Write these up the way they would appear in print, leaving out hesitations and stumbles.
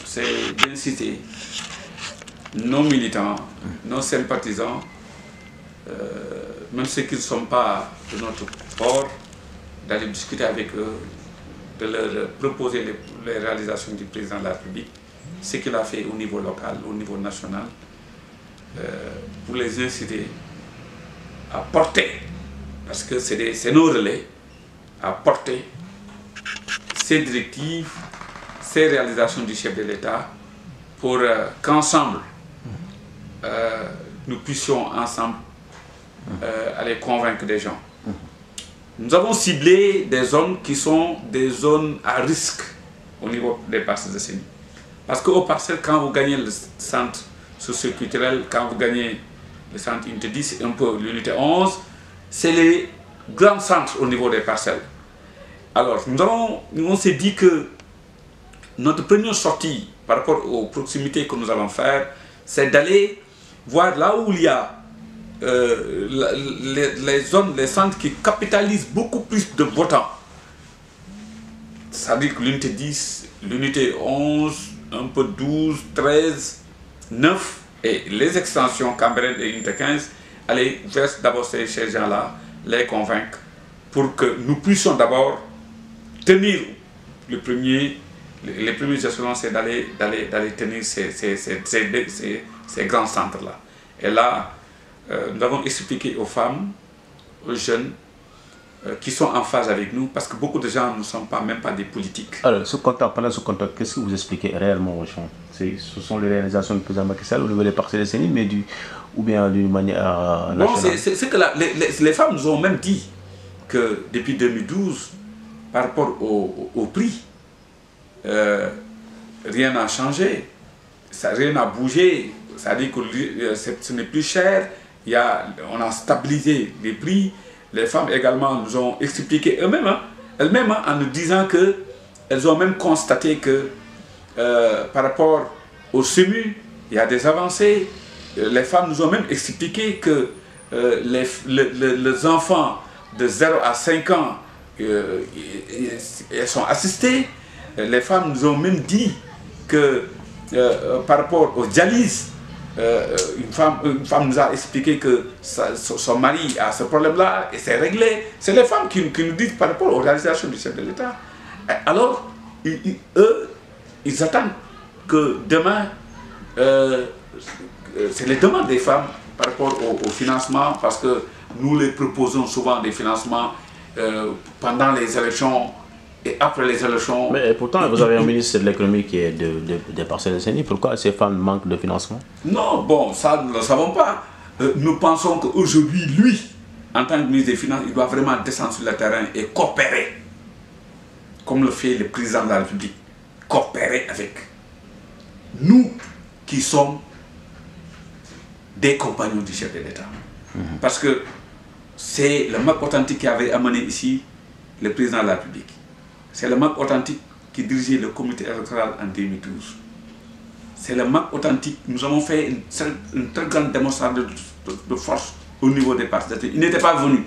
C'est d'inciter nos militants, nos sympathisants, même ceux qui ne sont pas de notre bord, d'aller discuter avec eux, de leur proposer les réalisations du président de la République, ce qu'il a fait au niveau local, au niveau national, pour les inciter à porter, parce que c'est nos relais, à porter ces directives, ces réalisations du chef de l'État pour qu'ensemble, nous puissions ensemble aller convaincre des gens. Nous avons ciblé des zones qui sont des zones à risque au niveau des parcelles de Séni. Parce qu'aux parcelles, quand vous gagnez le centre socio-culturel, quand vous gagnez le centre unité 10 et un peu l'unité 11, c'est les grands centres au niveau des parcelles. Alors, on s'est dit que notre première sortie par rapport aux proximités que nous allons faire, c'est d'aller voir là où il y a les zones, les centres qui capitalisent beaucoup plus de votants. C'est-à-dire que l'unité 10, l'unité 11, un peu 12, 13, 9 et les extensions Cambérène et l'unité 15, aller vers d'abord ces gens-là, les convaincre pour que nous puissions d'abord tenir les premiers échelons, c'est d'aller tenir ces grands centres-là. Et là, nous avons expliqué aux femmes, aux jeunes, qui sont en phase avec nous, parce que beaucoup de gens ne sont même pas des politiques. Alors, pendant ce contact, qu'est-ce que vous expliquez réellement aux gens? Ce sont les réalisations du président Macky Sall au niveau des parcelles de Séni, mais ou bien d'une manière nationale? Bon, c'est que les femmes nous ont même dit que depuis 2012, par rapport au prix, rien n'a changé, rien n'a bougé, c'est-à-dire que ce n'est plus cher, on a stabilisé les prix. Les femmes également nous ont expliqué elles-mêmes, en nous disant qu'elles ont même constaté que par rapport au SEMU, il y a des avancées. Les femmes nous ont même expliqué que les enfants de 0 à 5 ans, elles sont assistées. Les femmes nous ont même dit que par rapport aux dialyses, une femme nous a expliqué que son mari a ce problème-là et c'est réglé. C'est les femmes qui nous disent par rapport aux réalisations du chef de l'État. Alors, eux, ils attendent que demain, c'est les demandes des femmes par rapport au financement, parce que nous les proposons souvent des financements pendant les élections et après les élections. Mais pourtant, vous avez un ministre de l'économie qui est des parcelles de Séni. Pourquoi ces femmes manquent de financement? Non, bon, ça nous ne le savons pas. Nous pensons qu'aujourd'hui, lui, en tant que ministre des Finances, il doit vraiment descendre sur le terrain et coopérer, comme le fait le président de la République, coopérer avec nous qui sommes des compagnons du chef de l'État. Parce que c'est le MAC authentique qui avait amené ici le président de la République. C'est le MAC authentique qui dirigeait le comité électoral en 2012. C'est le MAC authentique. Nous avons fait une très grande démonstration de force au niveau des partis. Ils n'étaient pas venus.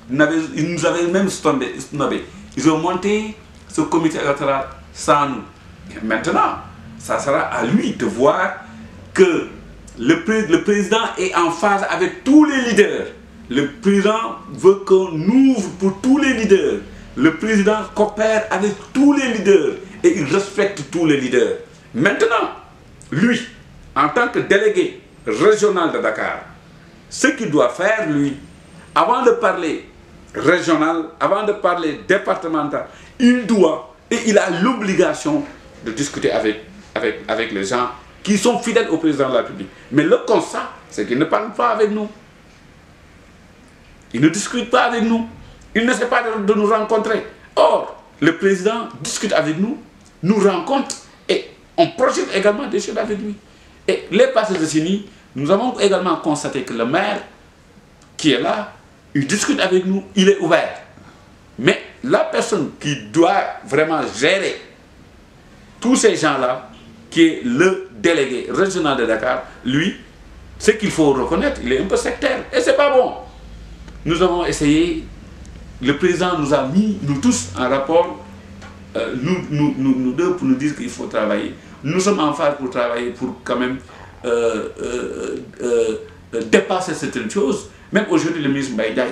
Ils nous avaient même snobé. Ils ont monté ce comité électoral sans nous. Et maintenant, ça sera à lui de voir que le président est en phase avec tous les leaders. Le président veut qu'on ouvre pour tous les leaders. Le président coopère avec tous les leaders et il respecte tous les leaders. Maintenant, lui, en tant que délégué régional de Dakar, ce qu'il doit faire, lui, avant de parler régional, avant de parler départemental, il doit et il a l'obligation de discuter avec les gens qui sont fidèles au président de la République. Mais le constat, c'est qu'il ne parle pas avec nous. Il ne discute pas avec nous. Il n'essaie pas de nous rencontrer. Or, le président discute avec nous, nous rencontre et on projette également des choses avec lui. Et les parcelles de Séni, nous avons également constaté que le maire qui est là, il discute avec nous, il est ouvert. Mais la personne qui doit vraiment gérer tous ces gens-là, qui est le délégué régional de Dakar, lui, ce qu'il faut reconnaître, il est un peu sectaire. Et c'est pas bon. Nous avons essayé, le président nous a mis, nous tous, en rapport nous deux pour nous dire qu'il faut travailler. Nous sommes en phase pour travailler pour quand même dépasser certaines choses. Même aujourd'hui, le ministre Mbaïda,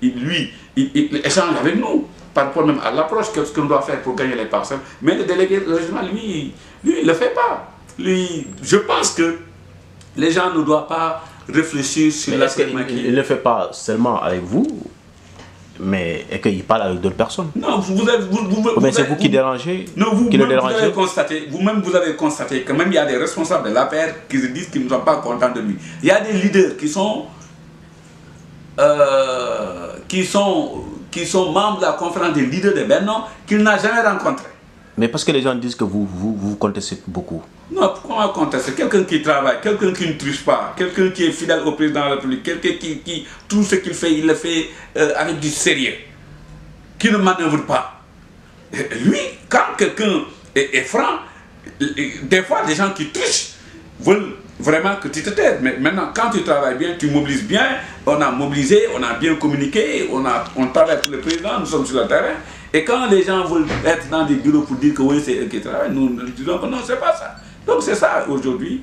lui, il échange avec nous par rapport même à l'approche, qu'est-ce qu'on doit faire pour gagner les parcelles. Mais le délégué régional, lui, il ne le fait pas. Lui, je pense que les gens ne doivent pas réfléchir sur l'aspect maquillé. Il ne le fait pas seulement avec vous, mais qu'il parle avec d'autres personnes. Non, c'est vous qui dérangez. Non, vous-même vous avez constaté que même il y a des responsables de l'APR qui se disent qu'ils ne sont pas contents de lui. Il y a des leaders qui sont membres de la conférence des leaders de Benno qu'il n'a jamais rencontré. Mais parce que les gens disent que vous contestez beaucoup. Non, pourquoi on conteste? Quelqu'un qui travaille, quelqu'un qui ne triche pas, quelqu'un qui est fidèle au président de la République, quelqu'un qui tout ce qu'il fait, il le fait avec du sérieux, qui ne manœuvre pas. Lui, quand quelqu'un est franc, des fois, les gens qui trichent veulent vraiment que tu te taises. Mais maintenant, quand tu travailles bien, tu mobilises bien, on a mobilisé, on a bien communiqué, on travaille pour le président, nous sommes sur le terrain. Et quand les gens veulent être dans des bureaux pour dire que oui, c'est eux qui travaillent, nous disons que non, c'est pas ça. Donc c'est ça aujourd'hui,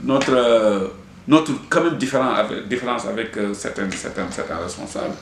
notre quand même différence avec certains responsables.